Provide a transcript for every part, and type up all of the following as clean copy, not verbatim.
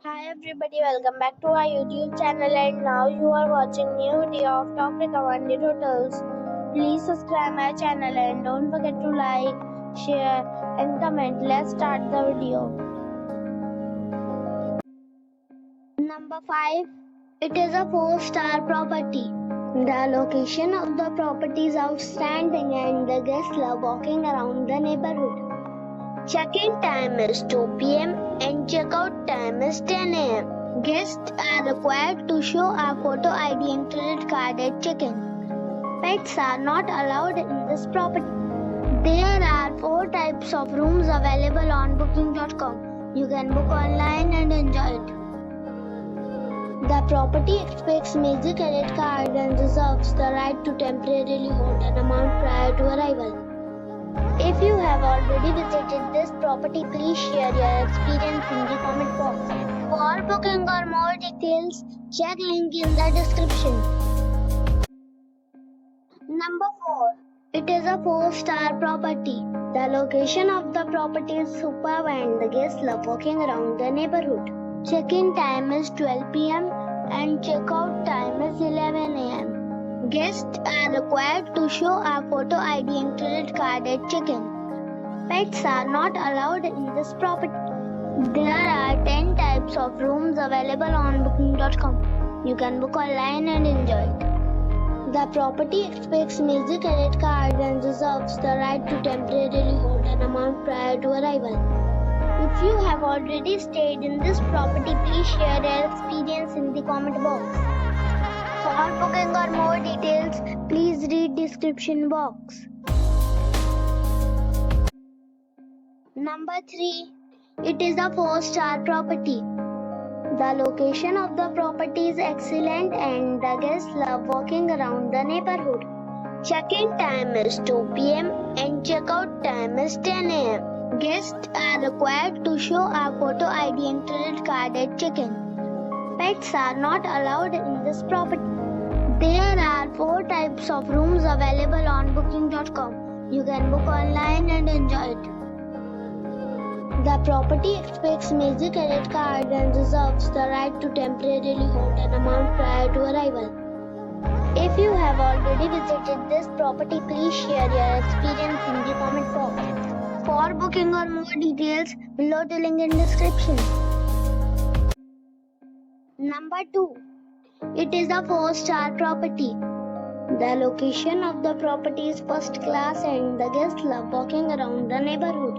Hi everybody, welcome back to our YouTube channel and now you are watching new video of top recommended hotels. Please subscribe my channel and don't forget to like, share and comment. Let's start the video. Number 5. It is a 4-star property. The location of the property is outstanding and the guests love walking around the neighborhood. Check-in time is 2 p.m. and check-out time is 10 a.m. Guests are required to show a photo ID and credit card at check-in. Pets are not allowed in this property. There are 4 types of rooms available on booking.com. You can book online and enjoy it. The property expects major credit card and reserves the right to temporarily hold an amount prior to arrival. If you have already visited this property, please share your experience in the comment box. For booking or more details, check link in the description. Number 4. It is a 4-star property. The location of the property is superb and the guests love walking around the neighborhood. Check-in time is 12 p.m. and check-out time is 11 a.m. Guests are required to show a photo ID and credit card at check-in. Pets are not allowed in this property. There are 10 types of rooms available on booking.com. You can book online and enjoy it. The property expects major credit card and reserves the right to temporarily hold an amount prior to arrival. If you have already stayed in this property, please share your experience in the comment box. For booking or more details, please read description box. Number 3. It is a 4-star property. The location of the property is excellent and the guests love walking around the neighborhood. Check-in time is 2 p.m. and check-out time is 10 a.m. Guests are required to show a photo ID and credit card at check-in. Pets are not allowed in this property. There are 4 types of rooms available on booking.com. You can book online and enjoy it. The property expects major credit card and reserves the right to temporarily hold an amount prior to arrival. If you have already visited this property, please share your experience in the comment box. For booking or more details, below the link in description. Number 2. It is a 4-star property. The location of the property is first class and the guests love walking around the neighborhood.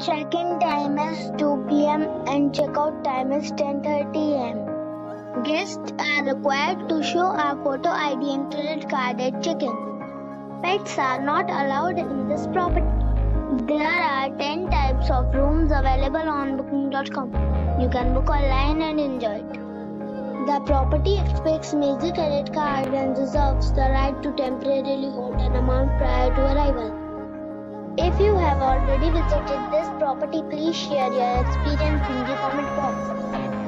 Check-in time is 2 p.m. and check-out time is 10:30 a.m. Guests are required to show a photo ID and credit card at check-in. Pets are not allowed in this property. There are 10 types of rooms available on booking.com. You can book online and enjoy it. The property expects major credit card and reserves the right to temporarily hold an amount prior to arrival. If you have already visited this property, please share your experience in the comment box.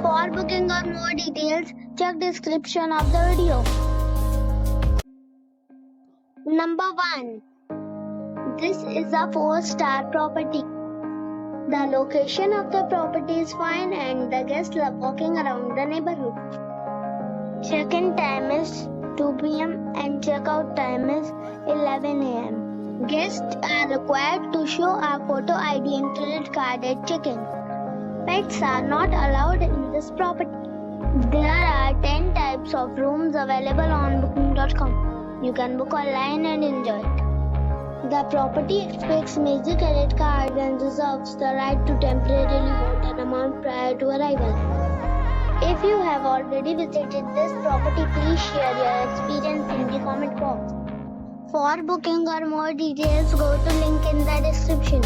For booking or more details, check description of the video. Number 1. This is a 4-star property. The location of the property is fine and the guests love walking around the neighborhood. Check-in time is 2 p.m. and check-out time is 11 a.m. Guests are required to show a photo ID and credit card at check-in. Pets are not allowed in this property. There are 10 types of rooms available on booking.com. You can book online and enjoy it. The property expects major credit card and reserves the right to temporarily hold an amount prior to arrival. If you have already visited this property, please share your experience in the comment box. For booking or more details, go to link in the description.